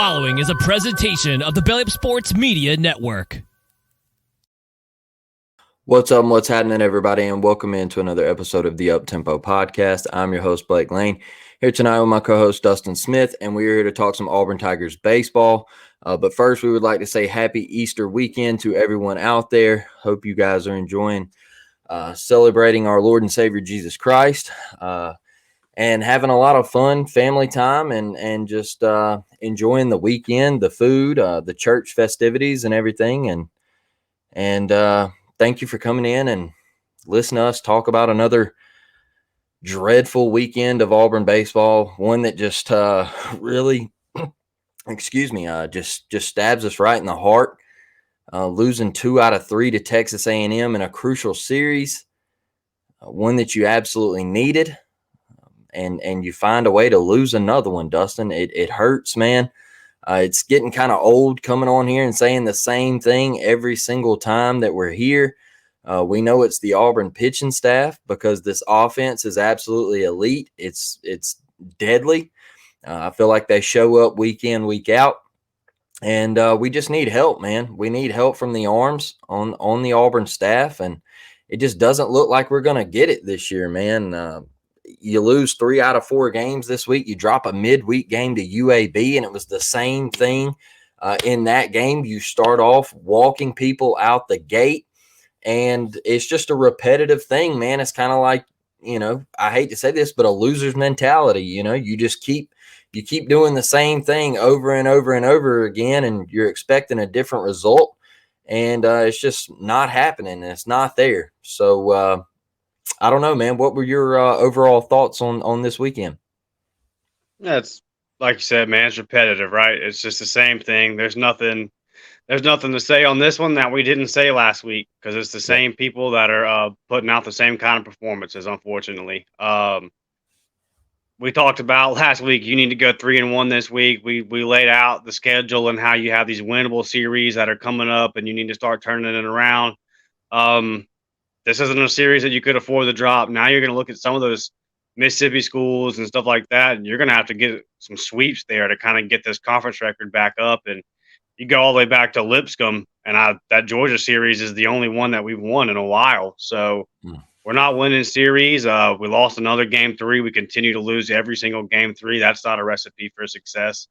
following is a presentation of the Belly Up Sports Media Network. What's up and what's happening, everybody, and welcome into another episode of the Uptempo Podcast. I'm your host, Blake Lane, here tonight with my co-host, Dustin Smith, and we're here to talk some Auburn Tigers baseball. But first, we would like to say happy Easter weekend to everyone out there. Hope you guys are enjoying celebrating our Lord and Savior, Jesus Christ, and having a lot of fun, family time, and just enjoying the weekend, the food, the church festivities, and everything. And thank you for coming in and listening to us talk about another dreadful weekend of Auburn baseball, one that just really, just stabs us right in the heart. Losing 2 out of 3 to Texas A&M in a crucial series, one that you absolutely needed. And you find a way to lose another one, Dustin. It hurts, man. It's getting kind of old coming on here and saying the same thing every single time that we're here. We know it's the Auburn pitching staff because this offense is absolutely elite. It's deadly. I feel like they show up week in, week out. And we just need help, man. We need help from the arms on the Auburn staff. And it just doesn't look like we're going to get it this year, man. You lose 3 out of 4 games this week. You drop a midweek game to UAB, and it was the same thing in that game. You start off walking people out the gate, and it's just a repetitive thing, man. It's kind of like, I hate to say this, but a loser's mentality. You just keep doing the same thing over and over and over again, and you're expecting a different result, and it's just not happening, and it's not there. So, I don't know, man. What were your overall thoughts on this weekend? Yeah, it's like you said, man. It's repetitive, right? It's just the same thing. There's nothing to say on this one that we didn't say last week because it's the same people that are putting out the same kind of performances. Unfortunately, we talked about last week. You need to go 3-1 this week. We laid out the schedule and how you have these winnable series that are coming up, and you need to start turning it around. This isn't a series that you could afford to drop. Now you're going to look at some of those Mississippi schools and stuff like that, and you're going to have to get some sweeps there to kind of get this conference record back up. And you go all the way back to Lipscomb, and that Georgia series is the only one that we've won in a while. So we're not winning series. We lost another game 3. We continue to lose every single game 3. That's not a recipe for success.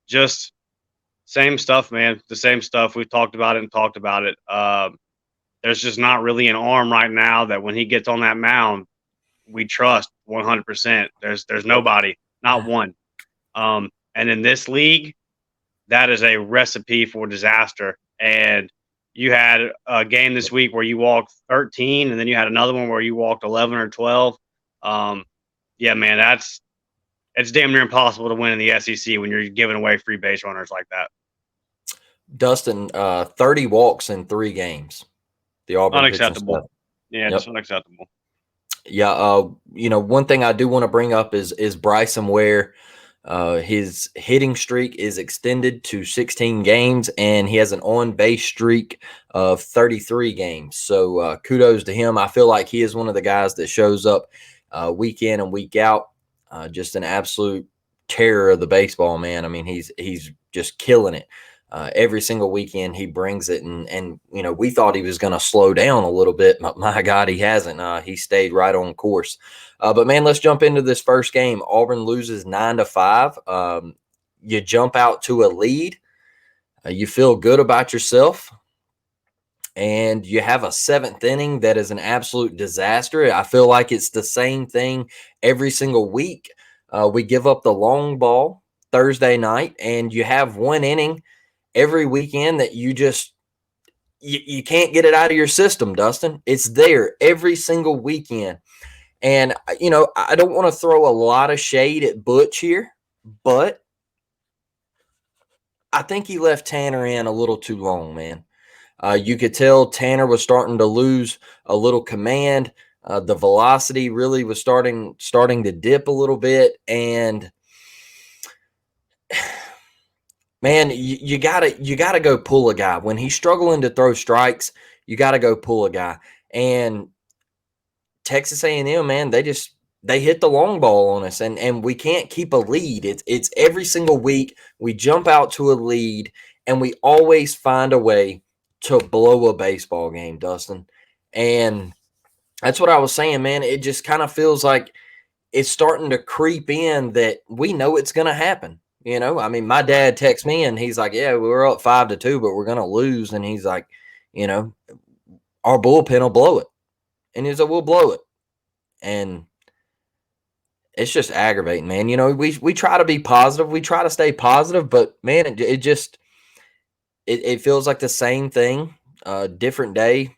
Just same stuff, man. The same stuff. We've talked about it. There's just not really an arm right now that when he gets on that mound, we trust 100%. There's nobody, not one. And in this league, that is a recipe for disaster. And you had a game this week where you walked 13, and then you had another one where you walked 11 or 12. Yeah, man, it's damn near impossible to win in the SEC when you're giving away free base runners like that. Dustin, 30 walks in 3 games. The Auburn unacceptable. Yeah, it's unacceptable. Yeah, one thing I do want to bring up is Bryson Ware. His hitting streak is extended to 16 games, and he has an on-base streak of 33 games. So kudos to him. I feel like he is one of the guys that shows up week in and week out. Just an absolute terror of the baseball, man. I mean, he's just killing it. Every single weekend he brings it, and we thought he was going to slow down a little bit, but my God, he hasn't. He stayed right on course. But man, let's jump into this first game. Auburn loses 9-5. You jump out to a lead. You feel good about yourself, and you have a 7th inning that is an absolute disaster. I feel like it's the same thing every single week. We give up the long ball Thursday night, and you have 1 inning every weekend that you can't get it out of your system, Dustin. It's there every single weekend. And, I don't want to throw a lot of shade at Butch here, but I think he left Tanner in a little too long, man. You could tell Tanner was starting to lose a little command. The velocity really was starting to dip a little bit. And man, you gotta go pull a guy when he's struggling to throw strikes. You gotta go pull a guy. And Texas A&M, man, they just they hit the long ball on us, and we can't keep a lead. It's every single week we jump out to a lead, and we always find a way to blow a baseball game, Dustin. And that's what I was saying, man. It just kind of feels like it's starting to creep in that we know it's going to happen. I mean, my dad texts me and he's like, "Yeah, we're up 5-2, but we're going to lose." And he's like, our bullpen will blow it. And he's like, "We'll blow it." And it's just aggravating, man. We try to be positive. We try to stay positive, but man, it feels like the same thing, different day,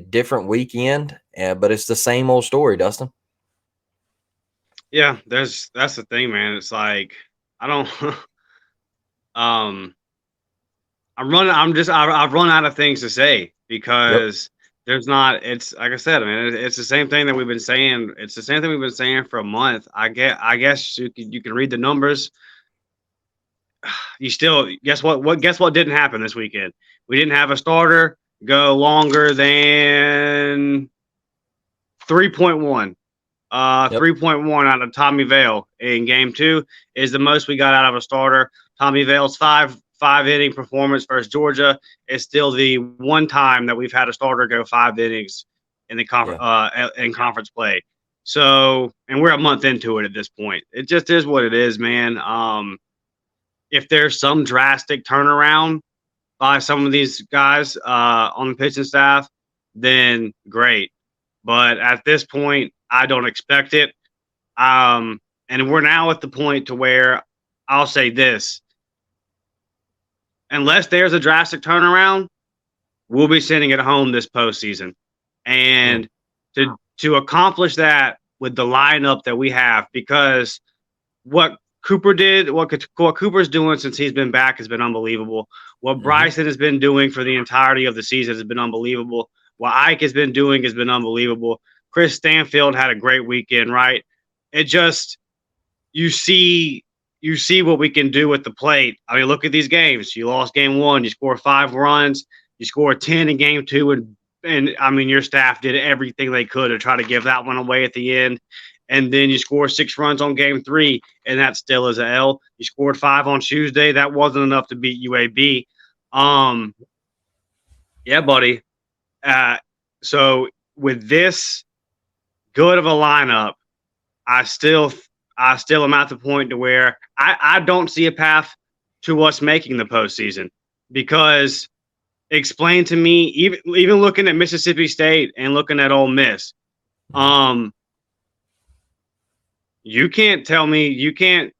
different weekend, but it's the same old story, Dustin. Yeah, that's the thing, man. It's like I don't I've run out of things to say because there's not. It's like I said, man. It's the same thing that we've been saying. It's the same thing we've been saying for a month. I guess you can read the numbers. You still guess what? Guess what didn't happen this weekend? We didn't have a starter go longer than 3.1. 3.1 out of Tommy Vale in game 2 is the most we got out of a starter. Tommy Vale's five inning performance versus Georgia is still the one time that we've had a starter go 5 innings in the in conference play. So, and we're a month into it at this point. It just is what it is, man. If there's some drastic turnaround by some of these guys on the pitching staff, then great. But at this point, I don't expect it. And we're now at the point to where I'll say this. Unless there's a drastic turnaround, we'll be sitting at home this postseason. And to accomplish that with the lineup that we have, because what Cooper did, what Cooper's doing since he's been back has been unbelievable. What Bryson has been doing for the entirety of the season has been unbelievable. What Ike has been doing has been unbelievable. Chris Stanfield had a great weekend, right? It just you see what we can do with the plate. I mean, look at these games. You lost game 1, you score 5 runs, you score 10 in game 2, and I mean your staff did everything they could to try to give that one away at the end. And then you score 6 runs on game 3, and that still is an L. You scored 5 on Tuesday. That wasn't enough to beat UAB. Yeah, buddy. So with this good of a lineup, I still am at the point to where I don't see a path to us making the postseason, because explain to me, even looking at Mississippi State and looking at Ole Miss, you can't tell me, you can't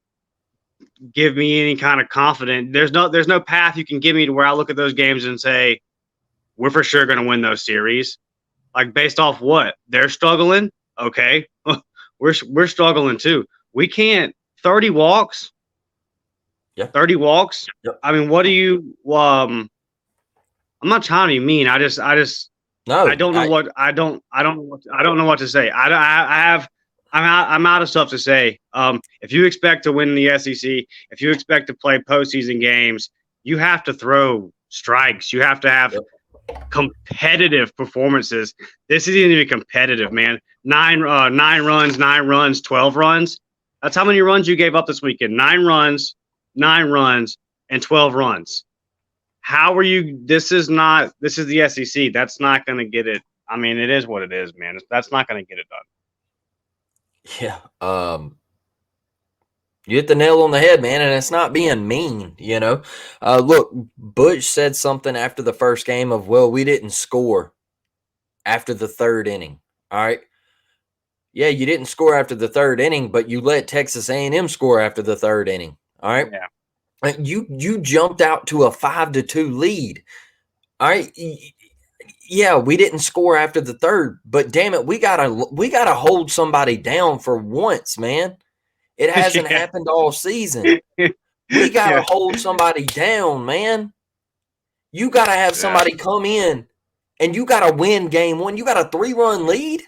give me any kind of confidence. There's no path you can give me to where I look at those games and say we're for sure going to win those series. Like, based off what? They're struggling. Okay. We're struggling too. We can't 30 walks. Yeah. 30 walks. Yep. I mean, what do you I'm not trying to be mean. I don't know what to say. I'm out of stuff to say. If you expect to win the SEC, if you expect to play postseason games, you have to throw strikes. You have to have competitive performances. This isn't even competitive, man. 9 runs, 12 runs. That's how many runs you gave up this weekend. 9 runs, and 12 runs. How are you? This is the SEC. That's not going to get it. I mean, it is what it is, man. That's not going to get it done. Yeah. You hit the nail on the head, man, and it's not being mean, Look, Butch said something after the first game of, well, we didn't score after the 3rd inning. All right. Yeah, you didn't score after the 3rd inning, but you let Texas A&M score after the 3rd inning. All right. Yeah. You jumped out to a 5-2 lead. All right. Yeah, we didn't score after the 3rd, but damn it, we gotta hold somebody down for once, man. It hasn't happened all season. We gotta hold somebody down, man. You gotta have somebody come in, and you gotta win game 1. You got a 3-run lead,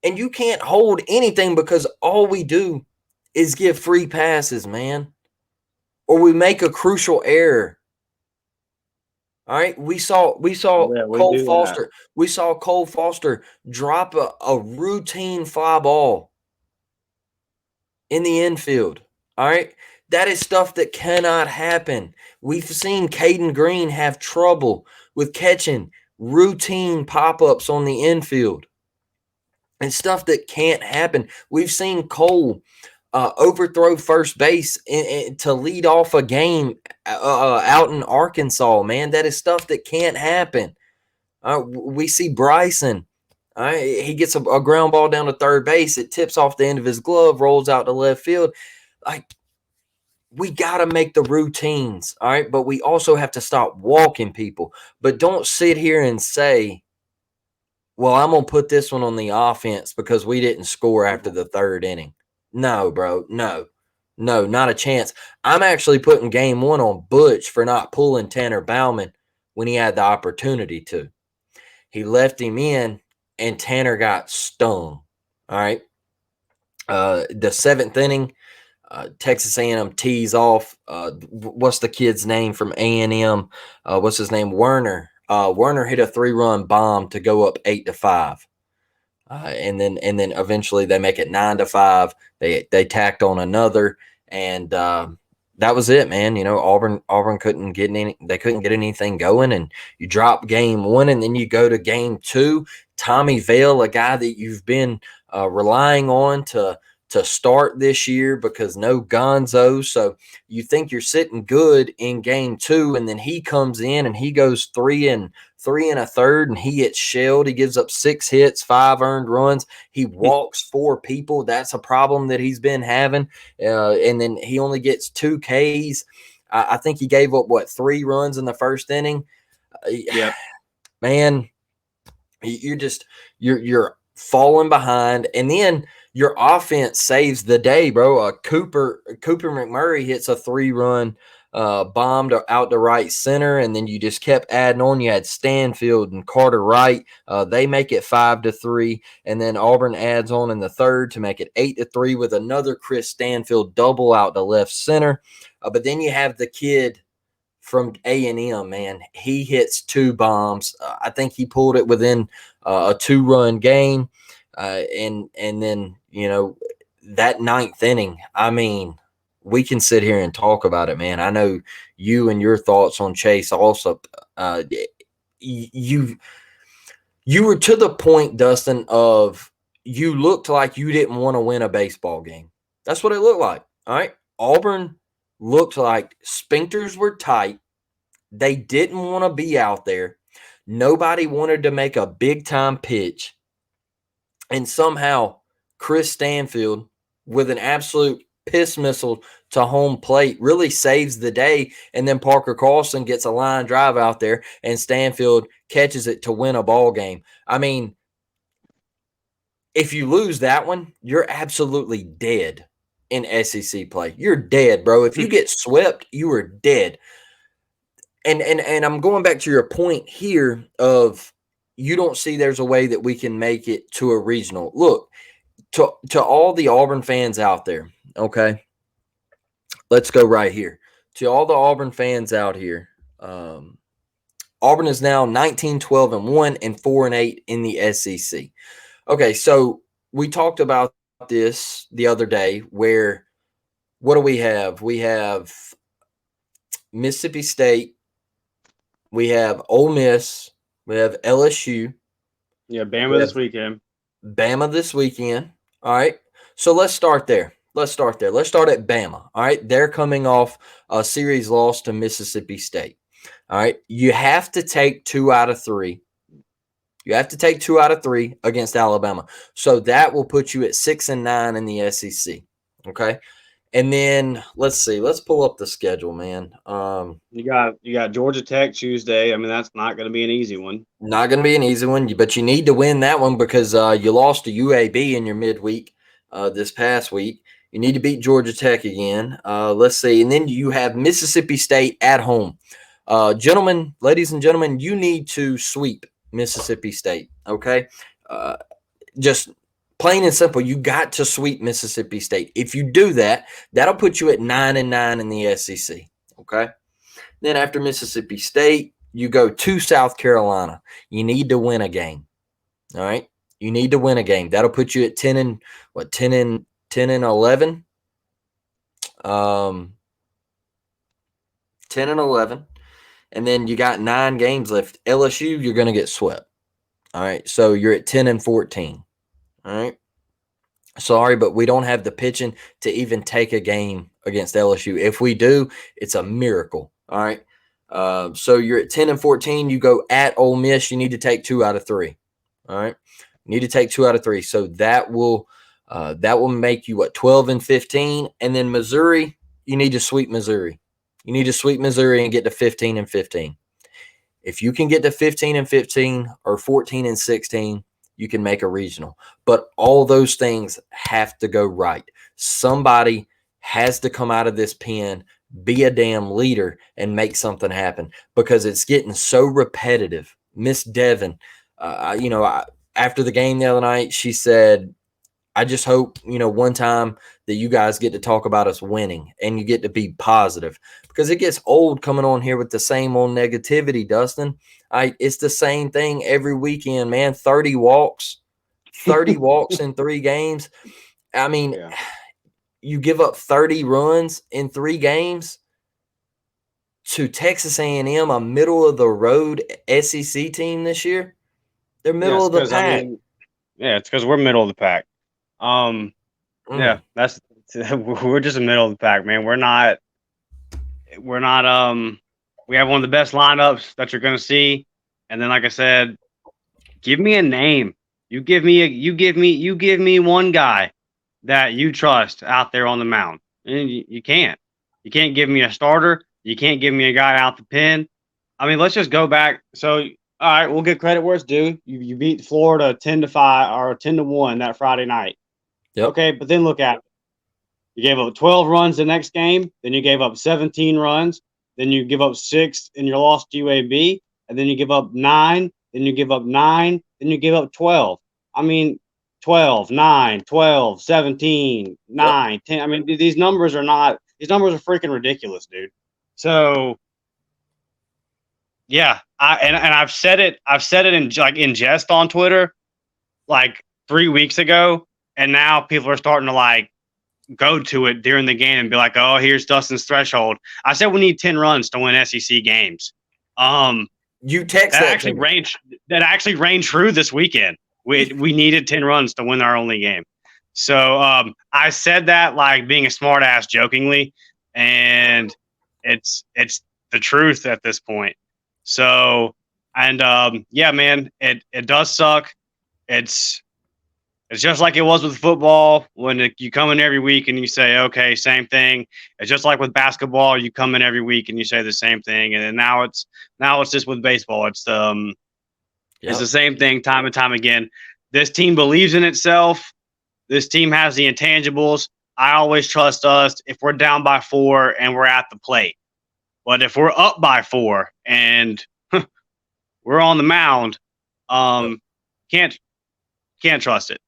and you can't hold anything because all we do is give free passes, man, or we make a crucial error. All right, we saw Yeah, we Cole do that. Foster. We saw Cole Foster drop a routine fly ball in the infield. All right, that is stuff that cannot happen. We've seen Caden Green have trouble with catching routine pop-ups on the infield and stuff that can't happen. We've seen Cole overthrow first base to lead off a game out in Arkansas. Man, that is stuff that can't happen. We see Bryson. He gets a ground ball down to third base. It tips off the end of his glove, rolls out to left field. Like, we got to make the routines, all right? But we also have to stop walking people. But don't sit here and say, well, I'm going to put this one on the offense because we didn't score after the third inning. No, bro. No, not a chance. I'm actually putting game one on Butch for not pulling Tanner Bauman when he had the opportunity to. He left him in, and Tanner got stung. All right. The seventh inning, Texas A&M tees off. What's the kid's name from A&M? What's his name? Werner. Werner hit a 3-run bomb to go up 8-5. And then eventually they make it 9-5. They tacked on another, and that was it, man. You know, Auburn couldn't get anything going, and you drop game one, and then you go to game two. Tommy Vale, a guy that you've been relying on to start this year because no Gonzo. So you think you're sitting good in game two, and then he comes in and he goes 3 3 1/3, and he gets shelled. He gives up 6 hits, 5 earned runs. He walks 4 people. That's a problem that he's been having. And then he only gets 2 Ks. I think he gave up 3 runs in the first inning. Yep. Man, you're falling behind, and then your offense saves the day, bro. Cooper McMurray hits a 3-run bomb out to right center, and then you just kept adding on. You had Stanfield and Carter Wright. They make it 5-3, and then Auburn adds on in the third to make it 8-3 with another Chris Stanfield double out to left center. But then you have the kid from A&M, man. He hits 2 bombs. I think he pulled it within a 2-run game. And then, you know, that 9th inning, I mean, we can sit here and talk about it, man. I know you and your thoughts on Chase also. You were to the point, Dustin, of you looked like you didn't want to win a baseball game. That's what it looked like. All right. Auburn looked like sphincters were tight. They didn't want to be out there. Nobody wanted to make a big-time pitch. And somehow Chris Stanfield, with an absolute piss missile to home plate, really saves the day. And then Parker Carlson gets a line drive out there, and Stanfield catches it to win a ball game. I mean, if you lose that one, you're absolutely dead in SEC play. You're dead, bro. If you get swept, you are dead. And I'm going back to your point here of you don't see there's a way that we can make it to a regional. Look, to all the Auburn fans out there, okay? Let's go right here. To all the Auburn fans out here, Auburn is now 19-12-1 and 4-8 in the SEC. Okay, so we talked about this the other day where what do we have? We have Mississippi State, we have Ole Miss, we have LSU. Yeah, Bama this weekend. Bama this weekend. All right. So let's start there. Let's start at Bama. All right. They're coming off a series loss to Mississippi State. All right. You have to take 2 out of 3. You have to take 2 out of 3 against Alabama. So that will put you at 6-9 in the SEC. Okay. And then let's see. Let's pull up the schedule, man. You got Georgia Tech Tuesday. I mean, that's not going to be an easy one. Not going to be an easy one, but you need to win that one because you lost to UAB in your midweek this past week. You need to beat Georgia Tech again. Let's see. And then you have Mississippi State at home. Ladies and gentlemen, you need to sweep Mississippi State, okay? Just plain and simple, you got to sweep Mississippi State. If you do that, that'll put you at 9-9 in the SEC, okay? Then after Mississippi State, you go to South Carolina. You need to win a game. All right. You need to win a game. That'll put you at 10 and 11. 10 and 11. And then you got 9 games left. LSU, you're going to get swept. All right. So you're at 10 and 14. All right. Sorry, but we don't have the pitching to even take a game against LSU. If we do, it's a miracle. All right. So you're at 10 and 14. You go at Ole Miss. You need to take 2 out of 3. All right. You need to take 2 out of 3. So that will make you 12 and 15. And then Missouri, you need to sweep Missouri. You need to sweep Missouri and get to 15 and 15. If you can get to 15 and 15 or 14 and 16, you can make a regional. But all those things have to go right. Somebody has to come out of this pen, be a damn leader, and make something happen because it's getting so repetitive. Miss Devin, after the game the other night, she said, I just hope, one time that you guys get to talk about us winning and you get to be positive because it gets old coming on here with the same old negativity, Dustin. It's the same thing every weekend, man. 30 walks in 3 games. I mean, You give up 30 runs in 3 games to Texas A&M, a middle of the road SEC team this year. They're middle of the pack. It's because we're middle of the pack. Yeah, we're just in the middle of the pack, man. We're not we have one of the best lineups that you're gonna see. And then like I said, give me a name. You give me one guy that you trust out there on the mound. And you can't. You can't give me a starter. You can't give me a guy out the pen. I mean, let's just go back. So all right, we'll get credit where it's due. You beat Florida 10-5 or 10-1 that Friday night. Yep. Okay, but then look at it. You gave up 12 runs the next game. Then you gave up 17 runs. Then you give up 6 in your loss to UAB. And then you give up 9. Then you give up 9. Then you give up 12. I mean, 12, 9, 12, 17, 9, 10. I mean, these numbers are freaking ridiculous, dude. So, yeah, I've said it in jest on Twitter like 3 weeks ago. And now people are starting to go to it during the game and be like, oh, here's Dustin's threshold. I said we need 10 runs to win SEC games. You text that actually rang true this weekend. We needed 10 runs to win our only game. So I said that like being a smart ass jokingly, and it's the truth at this point. So yeah, man, it does suck. It's just like it was with football when you come in every week and you say, okay, same thing. It's just like with basketball. You come in every week and you say the same thing. And then now it's just with baseball. It's the same thing time and time again. This team believes in itself. This team has the intangibles. I always trust us if we're down by 4 and we're at the plate. But if we're up by 4 and we're on the mound, can't trust it.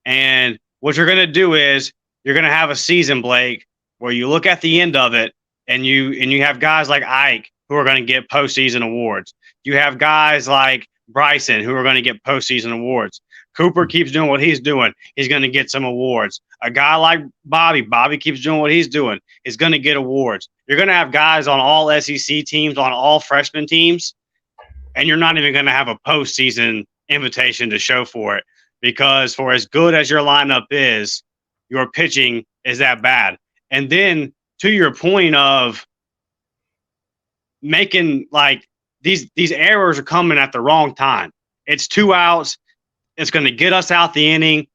And what you're going to do is you're going to have a season, Blake, where you look at the end of it and you have guys like Ike who are going to get postseason awards. You have guys like Bryson who are going to get postseason awards. Cooper keeps doing what he's doing. He's going to get some awards. A guy like Bobby keeps doing what he's doing. He's going to get awards. You're going to have guys on all SEC teams, on all freshman teams, and you're not even going to have a postseason invitation to show for it. Because for as good as your lineup is, your pitching is that bad. And then to your point of making these errors are coming at the wrong time. It's 2 outs. It's going to get us out the inning.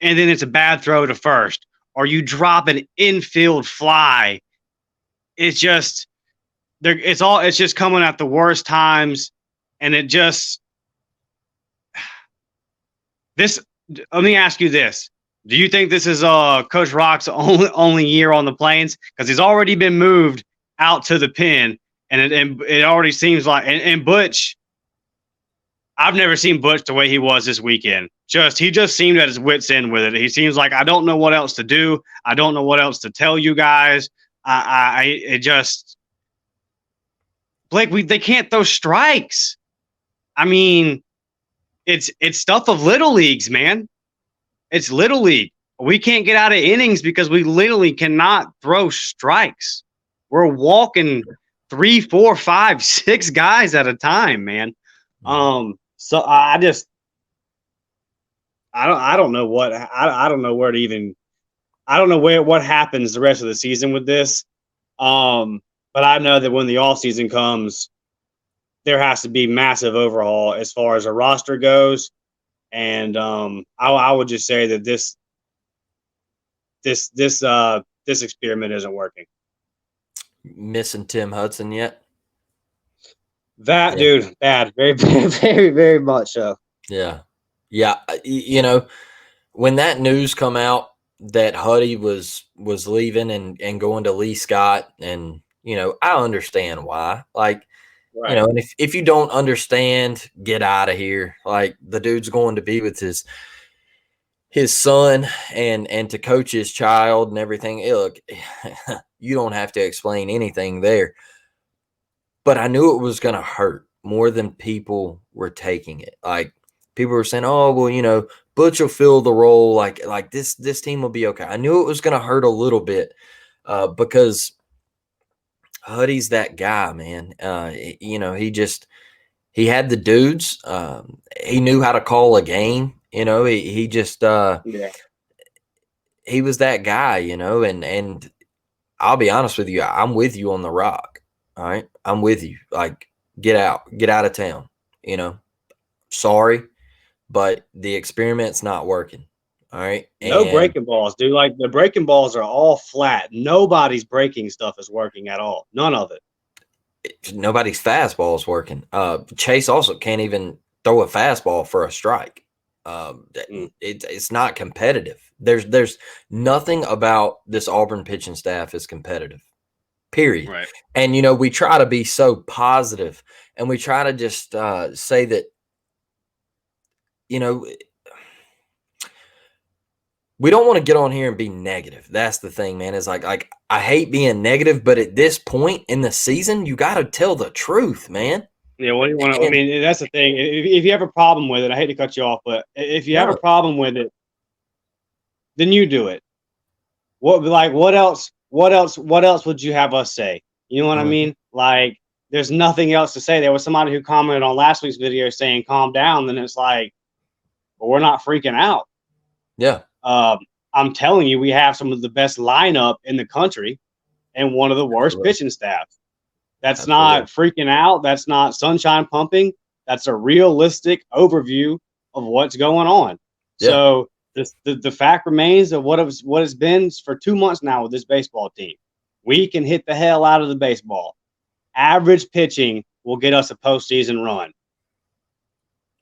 And then it's a bad throw to first. Or you drop an infield fly. It's just coming at the worst times. And let me ask you this. Do you think this is Coach Rock's only year on the Plains? Because he's already been moved out to the pen, and it already seems like – and Butch – I've never seen Butch the way he was this weekend. He just seemed at his wit's end with it. He seems like, I don't know what else to do. I don't know what else to tell you guys. Blake, Blake, they can't throw strikes. I mean, it's stuff of little leagues, man. It's little league. We can't get out of innings because we literally cannot throw strikes. We're walking 3, 4, 5, 6 guys at a time, man. So I don't know what I don't know where to even I don't know what happens the rest of the season with this. But I know that when the off season comes, there has to be massive overhaul as far as a roster goes. And I would just say that this experiment isn't working. Missing Tim Hudson yet? Dude, bad, very, very, very, very much so. Yeah. You know, when that news come out that Huddy was leaving and going to Lee Scott, and I understand why. Like, right. And if you don't understand, get out of here. Like, the dude's going to be with his son and to coach his child and everything. Hey, look, you don't have to explain anything there. But I knew it was going to hurt more than people were taking it. Like, people were saying, "Oh, well, Butch will fill the role. Like this team will be okay." I knew it was going to hurt a little bit because Huddy's that guy, man. He had the dudes. He knew how to call a game. He just he was that guy. And I'll be honest with you, I'm with you on the Rock. All right, I'm with you. Like, get out of town. Sorry, but the experiment's not working. All right. No breaking balls, dude. Like, the breaking balls are all flat. Nobody's breaking stuff is working at all. None of it. Nobody's fastball is working. Chase also can't even throw a fastball for a strike. It's not competitive. There's nothing about this Auburn pitching staff is competitive. Period. Right. And we try to be so positive, and we try to just say that we don't want to get on here and be negative. That's the thing, man. It's like I hate being negative, but at this point in the season, you got to tell the truth, man. Yeah, what do you want to? I mean, that's the thing. If you have a problem with it, I hate to cut you off, but if you have a problem with it, then you do it. What else would you have us say? You know what I mean? Like, there's nothing else to say. There was somebody who commented on last week's video saying, "Calm down." Then it's like, well, we're not freaking out. Yeah. I'm telling you, we have some of the best lineup in the country and one of the worst pitching staffs. That's not freaking out. That's not sunshine pumping. That's a realistic overview of what's going on. Yeah. So the fact remains of what it's been for 2 months now with this baseball team. We can hit the hell out of the baseball. Average pitching will get us a postseason run.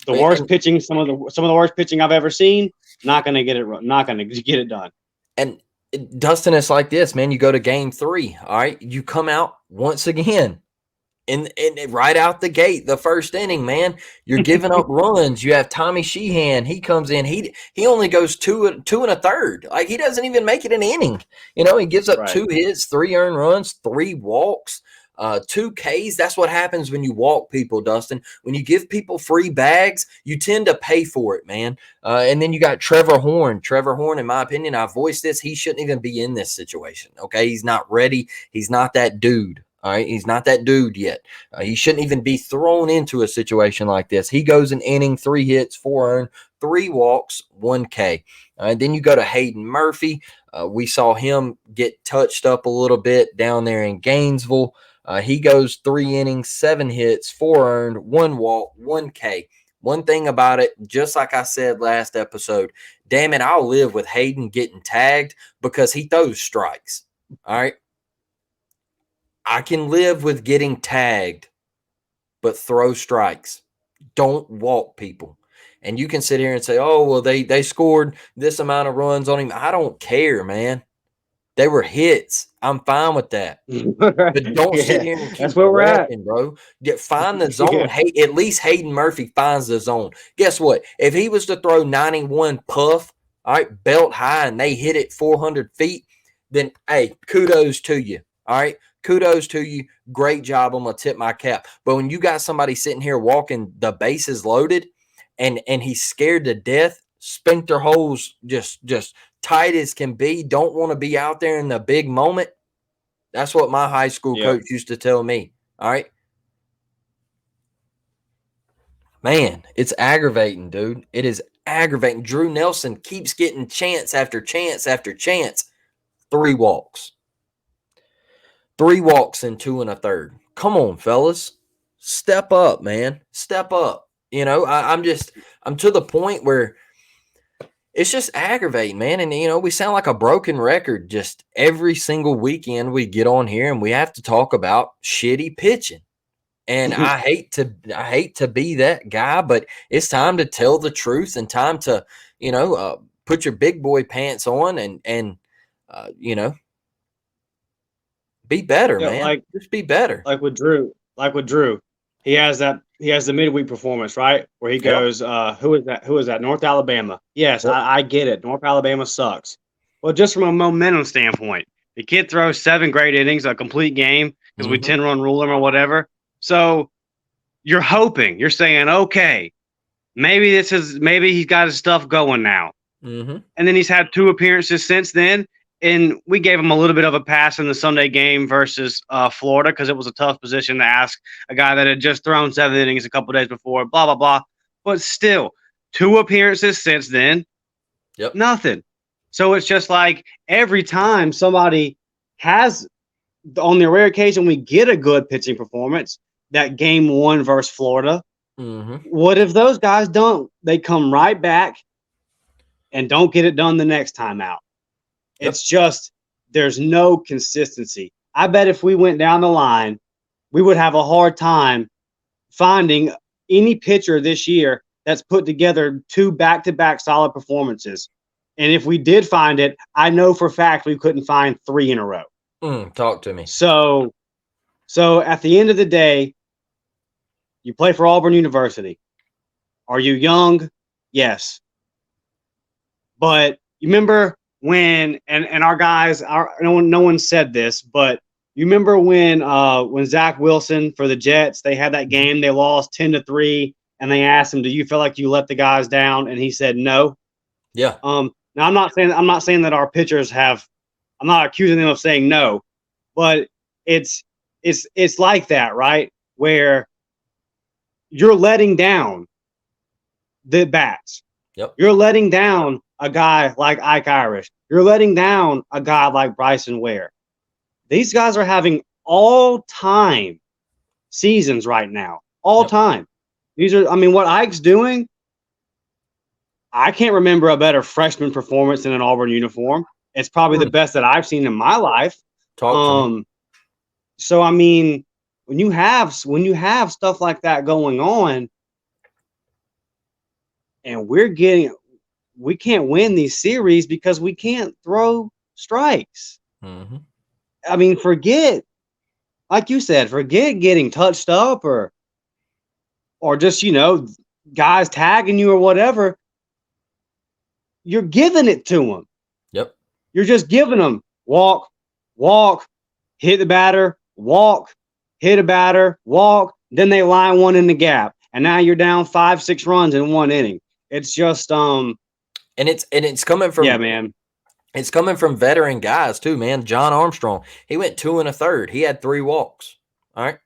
The worst pitching, some of the worst pitching I've ever seen, not going to get it done. And Dustin, it's like this, man. You go to game 3, all right? You come out once again, and right out the gate, the first inning, man, you're giving up runs. You have Tommy Sheehan. He comes in. He only goes 2 1/3. Like, he doesn't even make it an inning. He gives up 2 hits, 3 earned runs, 3 walks. 2 Ks. That's what happens when you walk people, Dustin. When you give people free bags, you tend to pay for it, man. And then you got Trevor Horn. Trevor Horn, in my opinion, I voiced this. He shouldn't even be in this situation. Okay, he's not ready. He's not that dude. All right, he's not that dude yet. He shouldn't even be thrown into a situation like this. He goes an inning, 3 hits, 4 earned, 3 walks, 1 K. Then you go to Hayden Murphy. We saw him get touched up a little bit down there in Gainesville. He goes 3 innings, 7 hits, 4 earned, 1 walk, 1 K. One thing about it, just like I said last episode, damn it, I'll live with Hayden getting tagged because he throws strikes. All right. I can live with getting tagged, but throw strikes. Don't walk people. And you can sit here and say, "Oh, well, they scored this amount of runs on him." I don't care, man. They were hits. I'm fine with that. But don't sit here and keep walking, bro. Find the zone. Yeah. Hey, at least Hayden Murphy finds the zone. Guess what? If he was to throw 91 puff, all right, belt high, and they hit it 400 feet, then, hey, kudos to you. All right, kudos to you. Great job. I'm going to tip my cap. But when you got somebody sitting here walking the bases loaded and he's scared to death, sphincter holes just tight as can be, don't want to be out there in the big moment. That's what my high school coach used to tell me. All right. Man, it's aggravating, dude. It is aggravating. Drew Nelson keeps getting chance after chance after chance. 3 walks. 3 walks in 2 1/3. Come on, fellas. Step up, man. Step up. You know, I'm to the point where it's just aggravating, man. And, you know, we sound like a broken record just every single weekend we get on here and we have to talk about shitty pitching. And I hate to be that guy, but it's time to tell the truth and time to, you know, put your big boy pants on and you know, be better, man. Just be better. Like with Drew, he has the midweek performance, right? Where he goes, who is that? North Alabama. Yes, I get it. North Alabama sucks. Well, just from a momentum standpoint, the kid throws 7 great innings, a complete game, because we 10-run rule him or whatever. So you're hoping, you're saying, okay, maybe he's got his stuff going now. And then he's had 2 appearances since then. And we gave him a little bit of a pass in the Sunday game versus Florida because it was a tough position to ask a guy that had just thrown 7 innings a couple days before, blah, blah, blah. But still, 2 appearances since then, nothing. So it's just like every time somebody has, on the rare occasion we get a good pitching performance, that game 1 versus Florida, what if those guys don't? They come right back and don't get it done the next time out. It's just there's no consistency. I bet if we went down the line, we would have a hard time finding any pitcher this year that's put together 2 back-to-back solid performances. And if we did find it, I know for a fact we couldn't find 3 in a row. Talk to me. So at the end of the day, you play for Auburn University. Are you young? Yes. But you remember when, and our guys, no one said this, but you remember when Zach Wilson for the Jets, they had that game, they lost 10-3, and they asked him, "Do you feel like you let the guys down?" And he said, "No." Yeah. Now I'm not saying that our pitchers have. I'm not accusing them of saying no, but it's like that, right? Where you're letting down the bats. You're letting down a guy like Ike Irish. You're letting down a guy like Bryson Ware. These guys are having all-time seasons right now. All-time. These are, I mean, what Ike's doing, I can't remember a better freshman performance in an Auburn uniform. It's probably the best that I've seen in my life. Talk to me. So, I mean, when you have stuff like that going on, and we can't win these series because we can't throw strikes. I mean, like you said, forget getting touched up or just, you know, guys tagging you or whatever. You're giving it to them. You're just giving them walk, hit the batter, walk, hit a batter, walk. Then they line one in the gap, and now you're down 5-6 runs in 1 inning. It's just and it's coming from man. It's coming from veteran guys too, man. John Armstrong, he went 2 1/3. He had 3 walks. All right.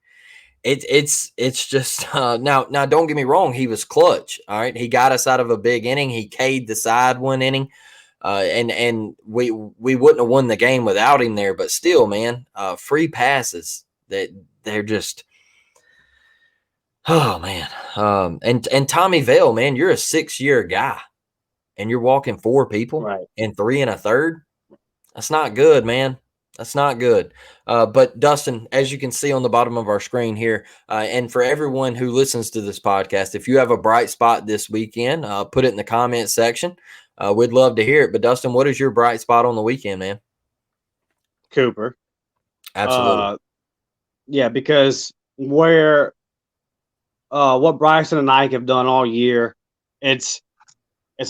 It's just now don't get me wrong, he was clutch. All right. He got us out of a big inning. He K'd the side 1 inning. And we wouldn't have won the game without him there, but still, man, free passes that they're just, oh man. And Tommy Vale, man, you're a 6-year guy and you're walking 4 people in 3 1/3. That's not good, man. That's not good. But Dustin, as you can see on the bottom of our screen here, and for everyone who listens to this podcast, if you have a bright spot this weekend, put it in the comment section. We'd love to hear it. But Dustin, what is your bright spot on the weekend, man? Cooper. Absolutely. Yeah, because what Bryson and Ike have done all year, it's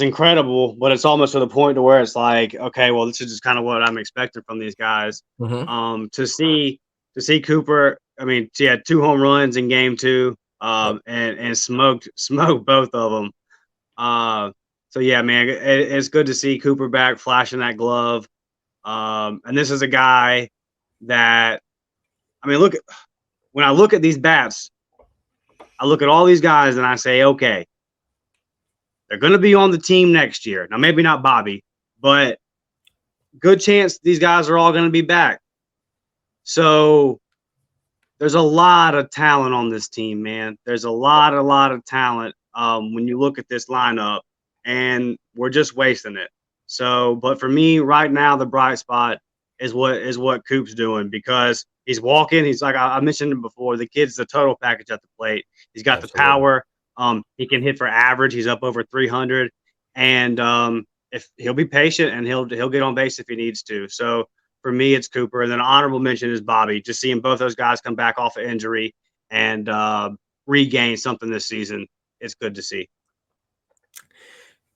incredible, but it's almost to the point to where it's like, okay, well, this is just kind of what I'm expecting from these guys. To see to see Cooper. I mean, he had 2 home runs in game 2, Yep. and smoked both of them. So yeah, man, it's good to see Cooper back flashing that glove. And this is a guy that, I mean, when I look at these bats, I look at all these guys and I say, okay, they're going to be on the team next year. Now, maybe not Bobby, but good chance these guys are all going to be back. So there's a lot of talent on this team, man. There's a lot of talent when you look at this lineup, and we're just wasting it. So, but for me right now, the bright spot is what Coop's doing, because he's walking. He's like I mentioned it before. The kid's the total package at the plate. He's got the Absolutely. power. He can hit for average. He's up over 300, and if he'll be patient and he'll get on base if he needs to. So for me, it's Cooper, and then honorable mention is Bobby. Just seeing both those guys come back off of injury and regain something this season, it's good to see.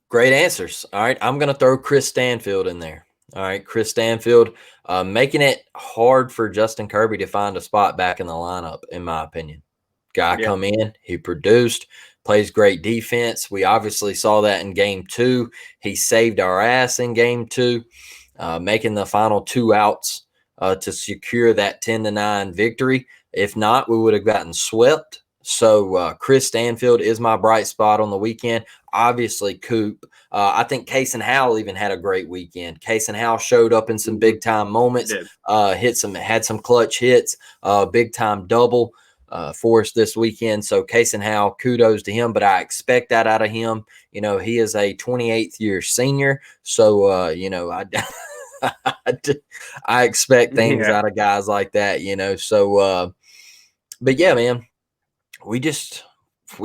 Great answers. All right, I'm going to throw Chris Stanfield in there. All right, Chris Stanfield, making it hard for Justin Kirby to find a spot back in the lineup, in my opinion. Guy come in, he produced, plays great defense. We obviously saw that in game 2. He saved our ass in game 2, making the final 2 outs to secure that 10-9 victory. If not, we would have gotten swept. So Chris Stanfield is my bright spot on the weekend. Obviously, Coop. I think Case and Howell even had a great weekend. Case and Howell showed up in some big time moments. Had some clutch hits. Big time double for us this weekend. So Case and Howell, kudos to him. But I expect that out of him. You know, he is a 28th year senior. So you know, I expect things out of guys like that. You know, so but yeah, man. We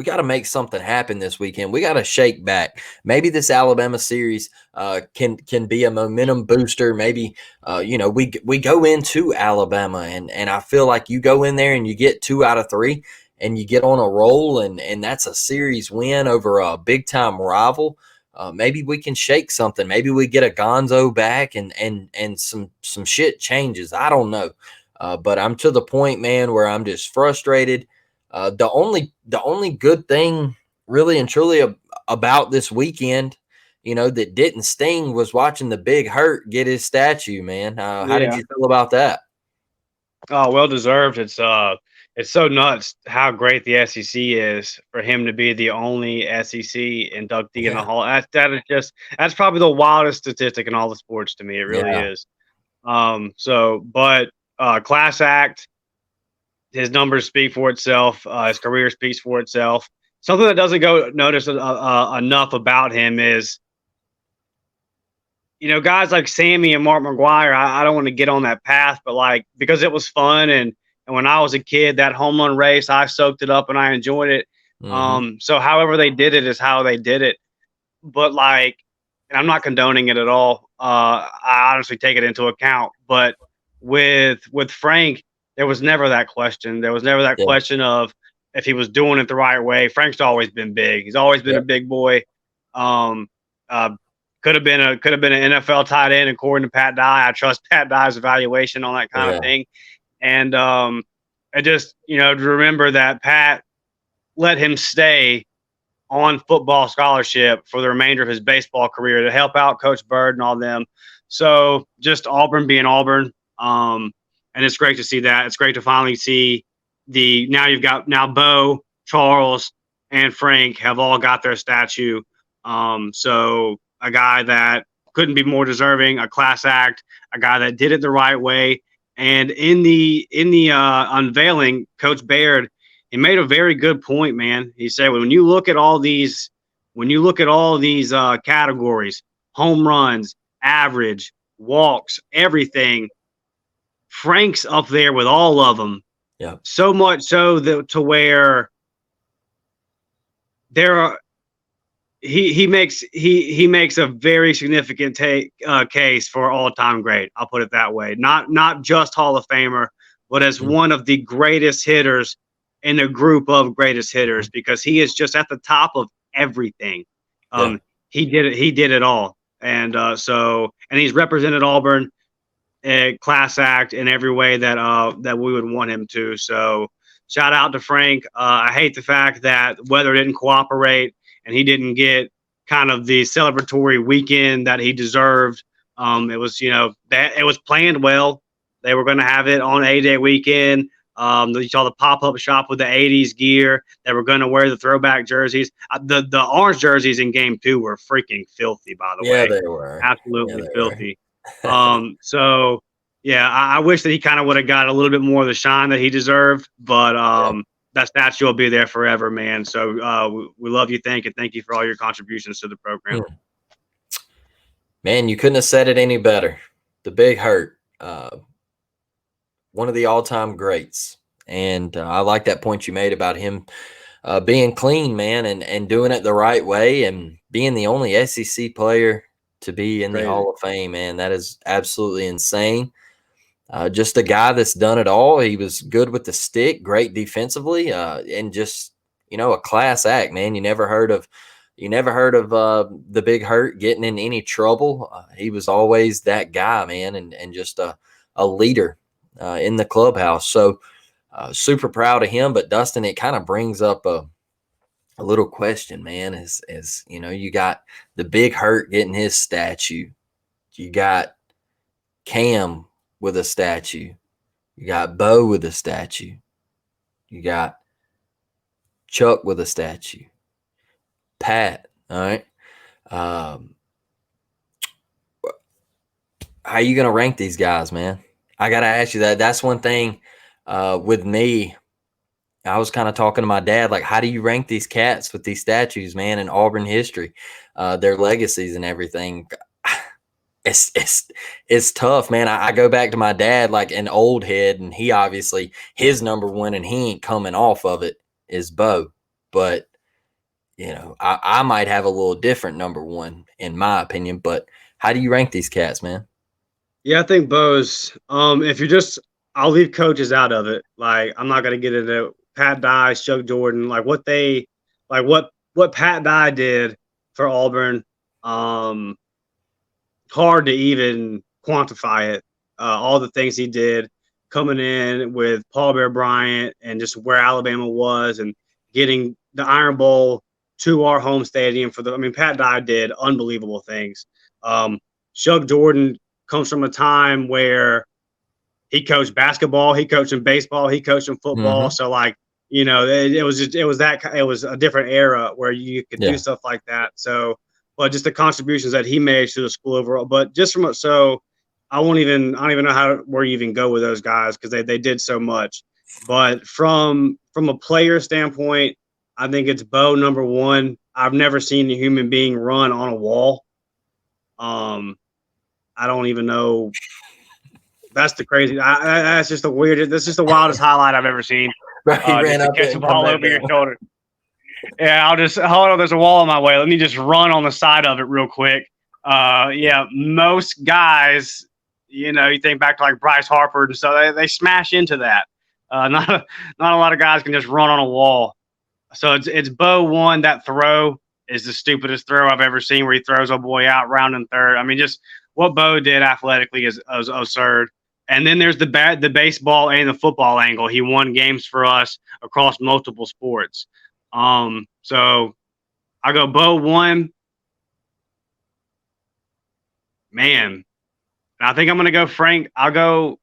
got to make something happen this weekend. We got to shake back. Maybe this Alabama series can be a momentum booster. Maybe you know, we go into Alabama and I feel like you go in there and you get 2 out of 3 and you get on a roll and that's a series win over a big time rival. Maybe we can shake something. Maybe we get a Gonzo back and some shit changes. I don't know. But I'm to the point, man, where I'm just frustrated. The only good thing really and truly about this weekend, you know, that didn't sting was watching the Big Hurt get his statue, man. How did you feel about that? Oh, well deserved. It's so nuts how great the SEC is for him to be the only SEC inductee in the Hall. That's probably the wildest statistic in all the sports to me. It really is. But class act. His numbers speak for itself. His career speaks for itself. Something that doesn't go noticed enough about him is, you know, guys like Sammy and Mark McGuire. I don't want to get on that path, but like, because it was fun and when I was a kid, that home run race, I soaked it up and I enjoyed it. So however they did it is how they did it. But like, and I'm not condoning it at all. I honestly take it into account. But with Frank, there was never that question. There was never that question of if he was doing it the right way. Frank's always been big. He's always been a big boy. Could have been an NFL tight end according to Pat Dye. I trust Pat Dye's evaluation on that kind of thing. And I just, you know, to remember that Pat let him stay on football scholarship for the remainder of his baseball career to help out Coach Bird and all them. So just Auburn being Auburn. And it's great to see that. It's great to finally see now Bo, Charles, and Frank have all got their statue. So a guy that couldn't be more deserving, a class act, a guy that did it the right way. And in the unveiling, Coach Baird, he made a very good point, man. He said, when you look at all these categories, home runs, average, walks, everything, Frank's up there with all of them. Yeah. So much so that to where there are, he makes a very significant case for all-time great. I'll put it that way. Not just Hall of Famer, but as one of the greatest hitters in a group of greatest hitters, because he is just at the top of everything. He did it all. And and he's represented Auburn a class act in every way that we would want him to. So shout out to Frank. I hate the fact that weather didn't cooperate and he didn't get kind of the celebratory weekend that he deserved. It was, that it was planned well. They were going to have it on A-Day weekend. You saw the pop-up shop with the 80s gear. They were going to wear the throwback jerseys. The orange jerseys in game 2 were freaking filthy, by the way. Yeah, they were. Absolutely Yeah, they filthy. So yeah, I wish that he kind of would have got a little bit more of the shine that he deserved, but that statue will be there forever, man. So we love you, thank you for all your contributions to the program. Man, you couldn't have said it any better. The Big Hurt, one of the all-time greats, and I like that point you made about him being clean, man, and doing it the right way, and being the only SEC player to be in the Hall of Fame, man. That is absolutely insane. Just a guy that's done it all. He was good with the stick, great defensively, and just, a class act, man. You never heard of the Big Hurt getting in any trouble. He was always that guy, man, and just a leader in the clubhouse. So super proud of him. But Dustin, it kind of brings up a little question, man. Is you got the Big Hurt getting his statue. You got Cam with a statue. You got Bo with a statue. You got Chuck with a statue. Pat, all right. How are you going to rank these guys, man? I got to ask you that. That's one thing with me. I was kind of talking to my dad, like, how do you rank these cats with these statues, man, in Auburn history, their legacies and everything? It's tough, man. I go back to my dad, like an old head, and he obviously, his number one, and he ain't coming off of it, is Bo. But, I might have a little different number one in my opinion. But how do you rank these cats, man? Yeah, I think Bo's, if you're just, I'll leave coaches out of it. Like, I'm not going to get into Pat Dye, Chuck Jordan, like what Pat Dye did for Auburn. Hard to even quantify it. All the things he did coming in with Paul Bear Bryant and just where Alabama was and getting the Iron Bowl to our home stadium Pat Dye did unbelievable things. Chuck Jordan comes from a time where he coached basketball, he coached in baseball, he coached in football. Mm-hmm. So it was a different era where you could do stuff like that. So, but just the contributions that he made to the school overall. But just from I don't even know where you even go with those guys because they did so much. But from a player standpoint, I think it's Bo number one. I've never seen a human being run on a wall. I don't even know. That's the crazy. That's just the weirdest. That's just the wildest highlight I've ever seen. Right, he ran up to catch the ball over your shoulder. Yeah, I'll just hold on. There's a wall in my way. Let me just run on the side of it real quick. Most guys, you think back to like Bryce Harper and so they smash into that. Not a lot of guys can just run on a wall. So it's Bo one. That throw is the stupidest throw I've ever seen, where he throws a boy out rounding third. I mean, just what Bo did athletically is absurd. And then there's the baseball and the football angle. He won games for us across multiple sports. So I go Bo one. Man, I think I'm gonna go Frank. I'll go.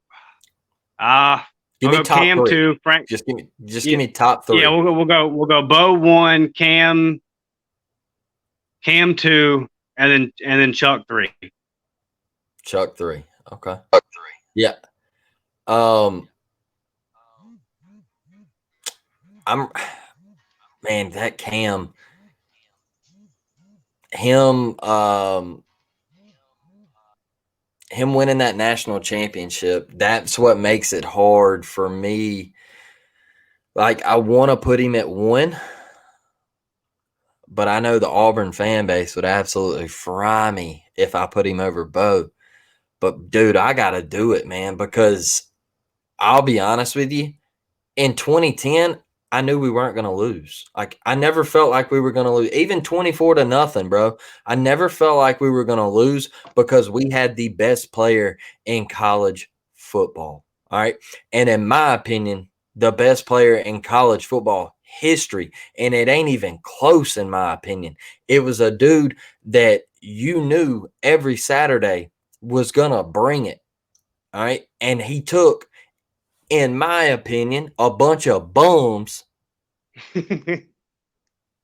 Give me top Cam three. 2, Frank. Just give me top 3. Yeah, we'll go Bo 1, Cam 2, and then Chuck 3. Chuck 3. Okay. Chuck 3. Yeah. Man, that Cam, him winning that national championship, that's what makes it hard for me. Like, I want to put him at 1, but I know the Auburn fan base would absolutely fry me if I put him over Bo. But, dude, I got to do it, man, because I'll be honest with you. In 2010, I knew we weren't going to lose. Like, I never felt like we were going to lose. Even 24-0, bro. I never felt like we were going to lose because we had the best player in college football. All right. And in my opinion, the best player in college football history. And it ain't even close, in my opinion. It was a dude that you knew every Saturday was going to bring it. All right. And he took, in my opinion, a bunch of bums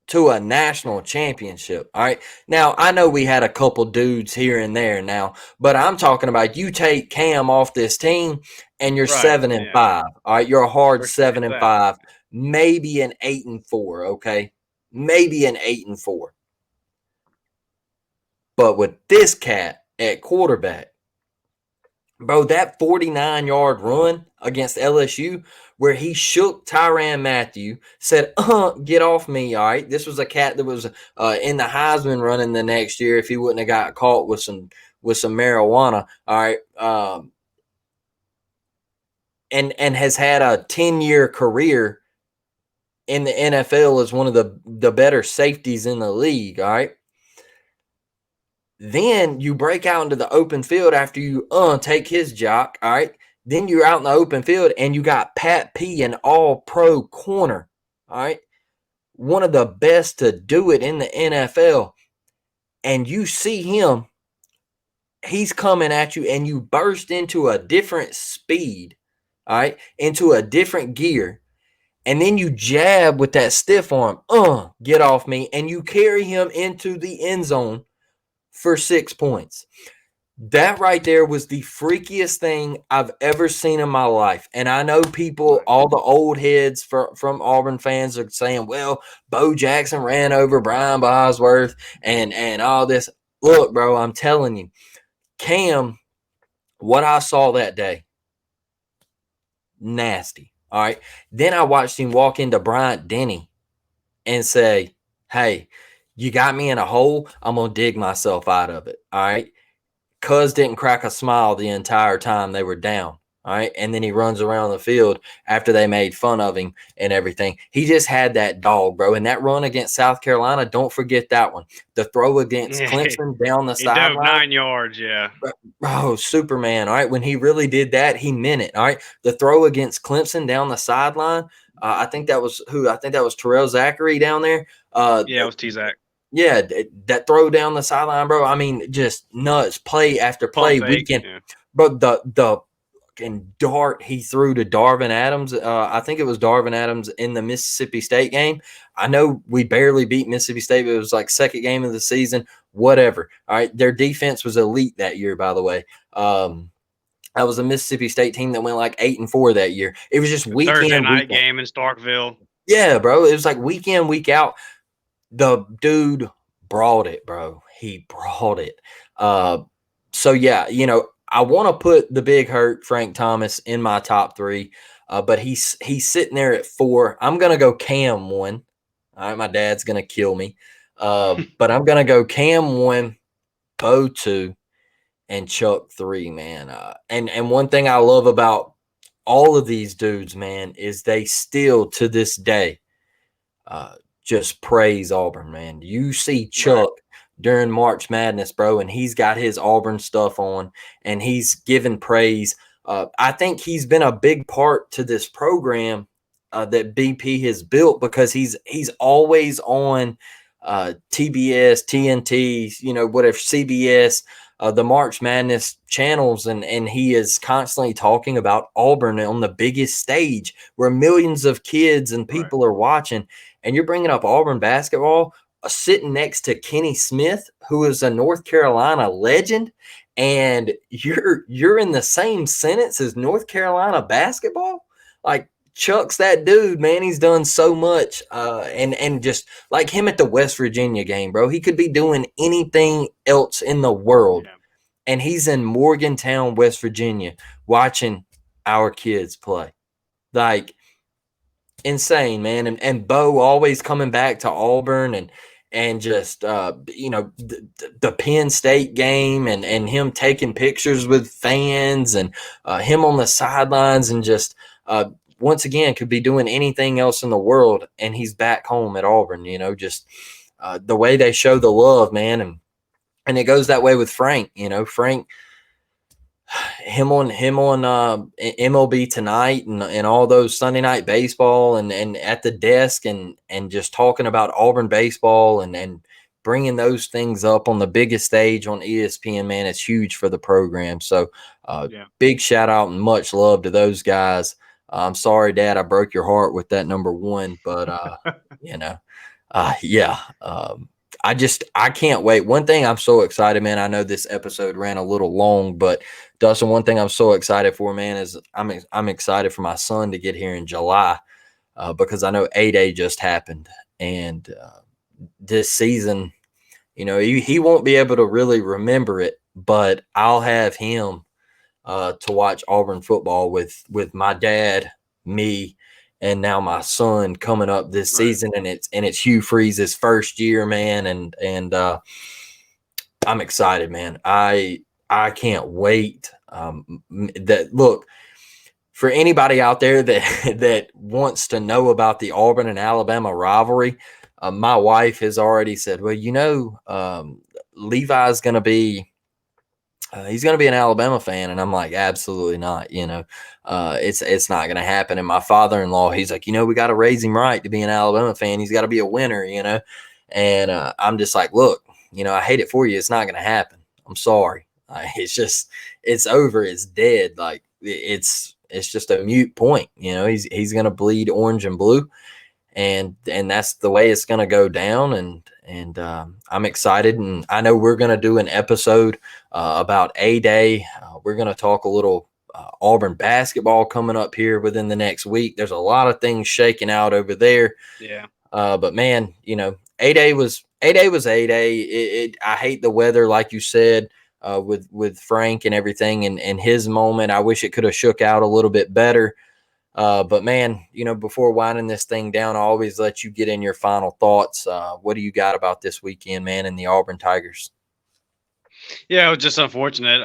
to a national championship. All right. Now, I know we had a couple dudes here and there now, but I'm talking about you take Cam off this team and you're Right, 7-5. yeah. All right. You're a hard Forget 7-5, maybe an 8-4. Okay. Maybe an 8-4. But with this cat at quarterback, bro, that 49-yard run against LSU where he shook Tyrann Mathieu, said, get off me, all right? This was a cat that was in the Heisman running the next year if he wouldn't have got caught with some marijuana, all right? And has had a 10-year career in the NFL as one of the better safeties in the league, all right? Then you break out into the open field after you take his jock, all right? Then you're out in the open field and you got Pat P, an all-pro corner, all right? One of the best to do it in the NFL. And you see him, he's coming at you and you burst into a different speed, all right? Into a different gear. And then you jab with that stiff arm, get off me. And you carry him into the end zone for 6 points. That right there was the freakiest thing I've ever seen in my life. And I know people, all the old heads from Auburn fans are saying, well, Bo Jackson ran over Brian Bosworth and all this. Look, bro, I'm telling you, Cam, what I saw that day, nasty. All right. Then I watched him walk into Bryant Denny and say, hey, you got me in a hole. I'm going to dig myself out of it. All right. Cuz didn't crack a smile the entire time they were down. All right. And then he runs around the field after they made fun of him and everything. He just had that dog, bro. And that run against South Carolina, don't forget that one. The throw against Clemson down the sideline. He dove 9 yards, yeah. Bro, Superman. All right. When he really did that, he meant it. All right. The throw against Clemson down the sideline. I think that was who? I think that was Terrell Zachary down there. Yeah, it was T-Zach. Yeah, that throw down the sideline, bro. I mean, just nuts, play after play, weekend. Yeah. But the fucking dart he threw to Darvin Adams, I think it was Darvin Adams in the Mississippi State game. I know we barely beat Mississippi State, but it was like second game of the season, whatever. All right, their defense was elite that year, by the way. That was a Mississippi State team that went like 8-4 that year. It was just weekend. Thursday night game in Starkville. Yeah, bro. It was like week in, week out. The dude brought it, bro. He brought it. So, yeah, you know, I want to put the big hurt, Frank Thomas, in my top 3, but he's sitting there at 4. I'm going to go Cam 1. All right, my dad's going to kill me. But I'm going to go Cam 1, Bo 2, and Chuck 3, man. And one thing I love about all of these dudes, man, is they still, to this day, just praise Auburn, man. You see Chuck during March Madness, bro, and he's got his Auburn stuff on, and he's giving praise. I think he's been a big part to this program that BP has built because he's always on TBS, TNT, you know, whatever, CBS, the March Madness channels, and he is constantly talking about Auburn on the biggest stage where millions of kids and people are watching. And you're bringing up Auburn basketball, sitting next to Kenny Smith, who is a North Carolina legend, and you're in the same sentence as North Carolina basketball. Like, Chuck's that dude, man. He's done so much, and just like him at the West Virginia game, bro. He could be doing anything else in the world, and he's in Morgantown, West Virginia, watching our kids play. Like, insane, man. And Bo always coming back to Auburn and just you know, the Penn State game and him taking pictures with fans and him on the sidelines and just once again, could be doing anything else in the world, and he's back home at Auburn. Just the way they show the love, man, and it goes that way with Frank. Frank, him on MLB Tonight and all those Sunday Night Baseball and at the desk and just talking about Auburn baseball and bringing those things up on the biggest stage on ESPN, man, it's huge for the program. So big shout out and much love to those guys. I'm sorry, Dad, I broke your heart with that number one, but I can't wait. One thing I'm so excited, man. I know this episode ran a little long, but Dustin, one thing I'm so excited for, man, is I'm excited for my son to get here in July because I know A-Day just happened, and this season, he won't be able to really remember it, but I'll have him to watch Auburn football with my dad, me, and now my son coming up this season, and it's Hugh Freeze's first year, man, and I'm excited, man. I can't wait. Look, for anybody out there that wants to know about the Auburn and Alabama rivalry, my wife has already said, well, Levi's going to be he's going to be an Alabama fan. And I'm like, absolutely not. It's not going to happen. And my father-in-law, he's like, we got to raise him right to be an Alabama fan. He's got to be a winner, and I'm just like, look, I hate it for you. It's not going to happen. I'm sorry. It's over. It's dead. Like it's just a mute point. He's going to bleed orange and blue, and that's the way it's going to go down. And I'm excited, and I know we're going to do an episode about A-Day. We're going to talk a little Auburn basketball coming up here within the next week. There's a lot of things shaking out over there. Yeah. But man, A-Day was A-Day. I hate the weather, like you said, with Frank and everything and his moment. I wish it could have shook out a little bit better. But man, before winding this thing down, I always let you get in your final thoughts. What do you got about this weekend, man, and the Auburn Tigers? Yeah, it was just unfortunate.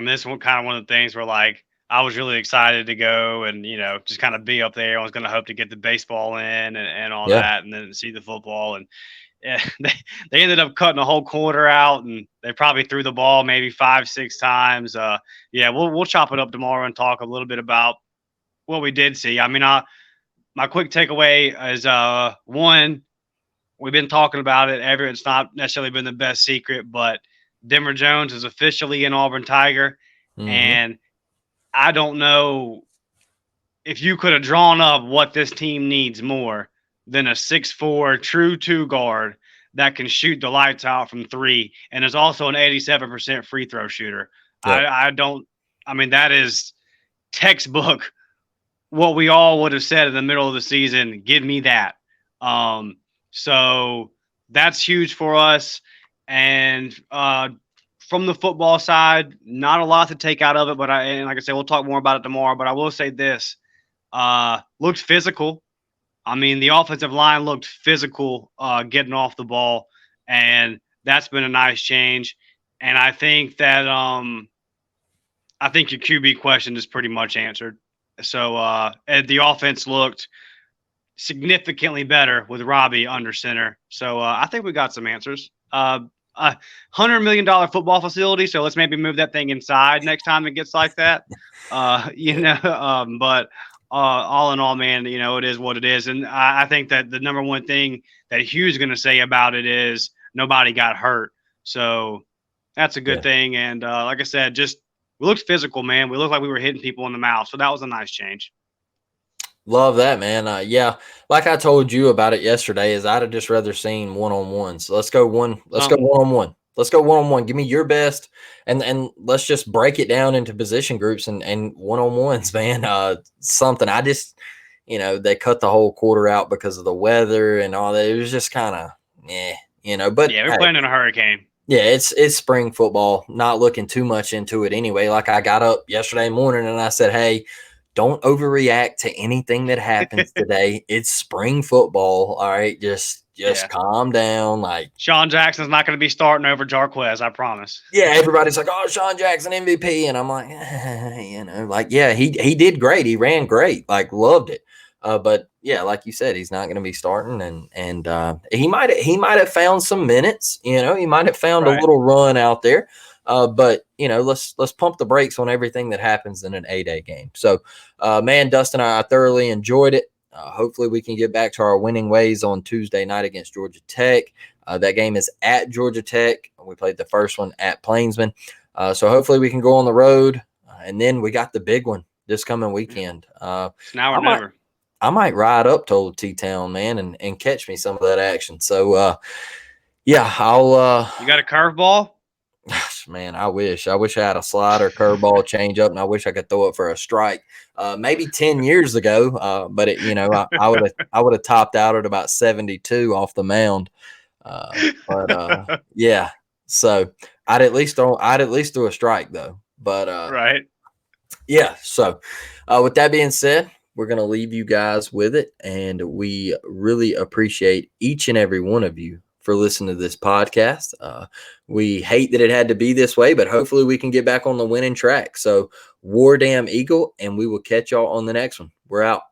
This one kind of one of the things where like I was really excited to go and just kind of be up there. I was going to hope to get the baseball in and all that, and then see the football. And they ended up cutting a whole quarter out, and they probably threw the ball maybe 5-6 times. We'll chop it up tomorrow and talk a little bit about what we did see. My quick takeaway is one, we've been talking about it. It's not necessarily been the best secret, but Denver Jones is officially an Auburn Tiger. Mm-hmm. And I don't know if you could have drawn up what this team needs more than a 6'4" true 2 guard that can shoot the lights out from 3 and is also an 87% free throw shooter. Yep. That is textbook what we all would have said in the middle of the season. Give me that. So that's huge for us. And from the football side, not a lot to take out of it, but like I said, we'll talk more about it tomorrow. But I will say this: looked physical. The offensive line looked physical getting off the ball, and that's been a nice change. And I think that your QB question is pretty much answered. So the offense looked significantly better with Robbie under center. So I think we got some answers. $100 million football facility. So let's maybe move that thing inside next time it gets like that. But all in all, man, it is what it is. And I think that the number one thing that Hugh's going to say about it is nobody got hurt. So that's a good thing. And like I said, we looked physical, man. We looked like we were hitting people in the mouth. So that was a nice change. Love that, man. Like I told you about it yesterday, is I'd have just rather seen one-on-one. So let's go one-on-one. Let's go one-on-one. Give me your best, and let's just break it down into position groups and one-on-ones, man. Something I just, they cut the whole quarter out because of the weather and all that. It was just kind of, But yeah, we're playing in a hurricane. Yeah, it's spring football. Not looking too much into it anyway. Like I got up yesterday morning and I said, hey, don't overreact to anything that happens today. It's spring football. All right. Just calm down. Like, Sean Jackson's not going to be starting over Jarquez, I promise. yeah, everybody's like, oh, Sean Jackson MVP. And I'm like, yeah, he did great. He ran great. Like, loved it. But yeah, like you said, he's not going to be starting, and he might have found some minutes. He might have found a little run out there. But let's pump the brakes on everything that happens in an 8A game. So, man, Dustin, I thoroughly enjoyed it. Hopefully, we can get back to our winning ways on Tuesday night against Georgia Tech. That game is at Georgia Tech. We played the first one at Plainsman. So hopefully we can go on the road. And then we got the big one this coming weekend. Now or never. I might ride up to Old T-Town, man, and catch me some of that action. So, yeah, I'll you got a curveball? Man, I wish I had a slider, curveball, change up, and I wish I could throw it for a strike. Maybe 10 years ago, but I would have topped out at about 72 off the mound. But yeah, so I'd at least throw a strike though. But right. Yeah. So with that being said, we're going to leave you guys with it. And we really appreciate each and every one of you for listening to this podcast. We hate that it had to be this way, but hopefully we can get back on the winning track. So War Damn Eagle, and we will catch y'all on the next one. We're out.